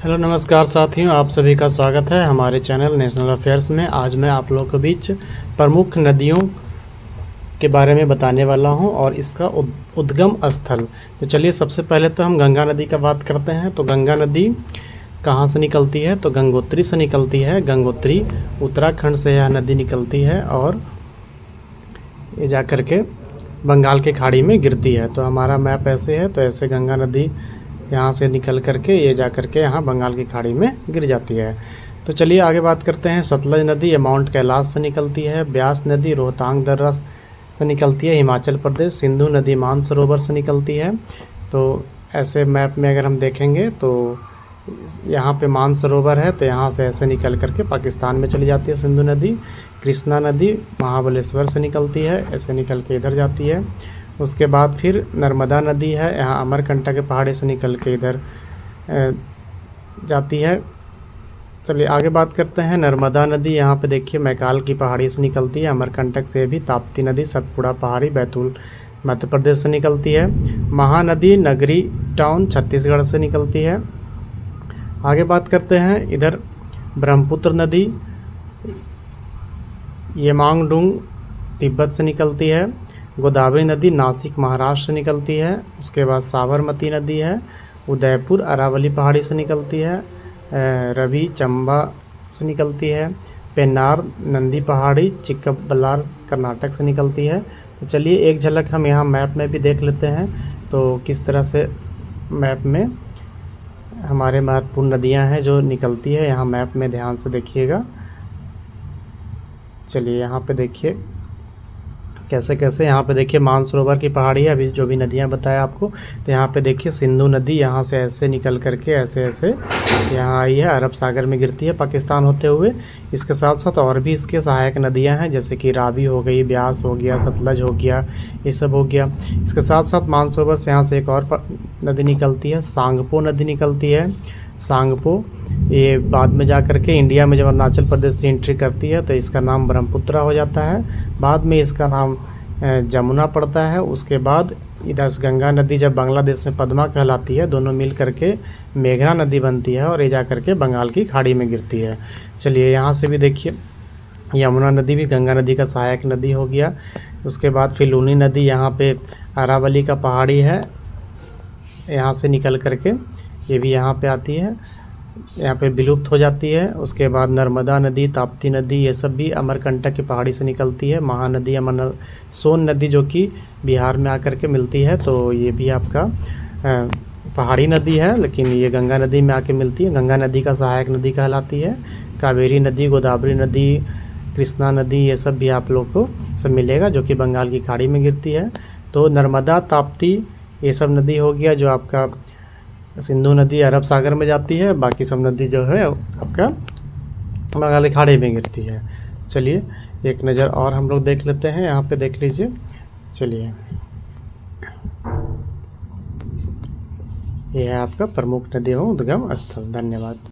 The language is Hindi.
हेलो नमस्कार साथियों, आप सभी का स्वागत है हमारे चैनल नेशनल अफेयर्स में। आज मैं आप लोगों के बीच प्रमुख नदियों के बारे में बताने वाला हूं और इसका उद्गम स्थल। तो चलिए सबसे पहले तो हम गंगा नदी का बात करते हैं। तो गंगा नदी कहां से निकलती है? तो गंगोत्री से निकलती है। गंगोत्री उत्तराखंड से यह नदी निकलती है और ये जा कर के बंगाल की खाड़ी में गिरती है। तो हमारा मैप ऐसे है, तो ऐसे गंगा नदी यहाँ से निकल करके ये जा करके यहाँ बंगाल की खाड़ी में गिर जाती है। तो चलिए आगे बात करते हैं। सतलज नदी ये माउंट कैलाश से निकलती है। ब्यास नदी रोहतांग दर्रा से निकलती है, हिमाचल प्रदेश। सिंधु नदी मानसरोवर से निकलती है। तो ऐसे मैप में अगर हम देखेंगे तो यहाँ पे मानसरोवर है, तो यहाँ से ऐसे निकल करके पाकिस्तान में चली जाती है सिंधु नदी। कृष्णा नदी महाबलेश्वर से निकलती है, ऐसे निकल के इधर जाती है। उसके बाद फिर नर्मदा नदी है, यहाँ अमरकंटक के पहाड़ी से निकल के इधर जाती है। चलिए आगे बात करते हैं। नर्मदा नदी यहाँ पे देखिए मैकाल की पहाड़ी से निकलती है। अमरकंटक से भी ताप्ती नदी सतपुड़ा पहाड़ी बैतूल मध्य प्रदेश से निकलती है। महानदी नगरी टाउन छत्तीसगढ़ से निकलती है। आगे बात करते हैं इधर ब्रह्मपुत्र नदी येमांगडुंग तिब्बत से निकलती है। गोदावरी नदी नासिक महाराष्ट्र से निकलती है। उसके बाद साबरमती नदी है, उदयपुर अरावली पहाड़ी से निकलती है। रवि चंबा से निकलती है। पेन्नार नंदी पहाड़ी चिक्कबल्लार कर्नाटक से निकलती है। तो चलिए एक झलक हम यहाँ मैप में भी देख लेते हैं, तो किस तरह से मैप में हमारे महत्वपूर्ण नदियाँ हैं जो निकलती है। यहाँ मैप में ध्यान से देखिएगा। चलिए यहाँ पे देखिए कैसे कैसे यहाँ पे देखिए मानसरोवर की पहाड़ी है, अभी जो भी नदियाँ बताया आपको। तो यहाँ पे देखिए सिंधु नदी यहाँ से ऐसे निकल करके ऐसे ऐसे यहाँ आई है, अरब सागर में गिरती है पाकिस्तान होते हुए। इसके साथ साथ और भी इसके सहायक नदियाँ हैं, जैसे कि रावी हो गई, ब्यास हो गया, सतलज हो गया, ये सब हो गया। इसके साथ साथ मानसरोवर से यहाँ से एक और नदी निकलती है, सांगपो नदी निकलती है। सांगपो ये बाद में जा कर के इंडिया में जब अरुणाचल प्रदेश से एंट्री करती है तो इसका नाम ब्रह्मपुत्रा हो जाता है। बाद में इसका नाम जमुना पड़ता है। उसके बाद इधर गंगा नदी जब बांग्लादेश में पद्मा कहलाती है, दोनों मिल करके मेघना नदी बनती है और ये जा करके बंगाल की खाड़ी में गिरती है। चलिए यहाँ से भी देखिए यमुना नदी भी गंगा नदी का सहायक नदी हो गया। उसके बाद फिर लूनी नदी यहाँ पे अरावली का पहाड़ी है, यहाँ से निकल करके ये भी यहाँ पे आती है, यहाँ पे विलुप्त हो जाती है। उसके बाद नर्मदा नदी, ताप्ती नदी, ये सब भी अमरकंटक की पहाड़ी से निकलती है। महानदी सोन नदी जो कि बिहार में आकर के मिलती है, तो ये भी आपका पहाड़ी नदी है, लेकिन ये गंगा नदी में आके मिलती है। गंगा नदी का सहायक नदी कहलाती है। कावेरी नदी, गोदावरी नदी, कृष्णा नदी, ये सब भी आप लोग को सब मिलेगा जो कि बंगाल की खाड़ी में गिरती है। तो नर्मदा, ताप्ती, ये सब नदी हो गया जो आपका। सिंधु नदी अरब सागर में जाती है, बाकी सब नदी जो है आपका बंगाल की खाड़ी में गिरती है। चलिए एक नज़र और हम लोग देख लेते हैं, यहाँ पे देख लीजिए। चलिए यह है आपका प्रमुख नदियों उद्गम स्थल। धन्यवाद।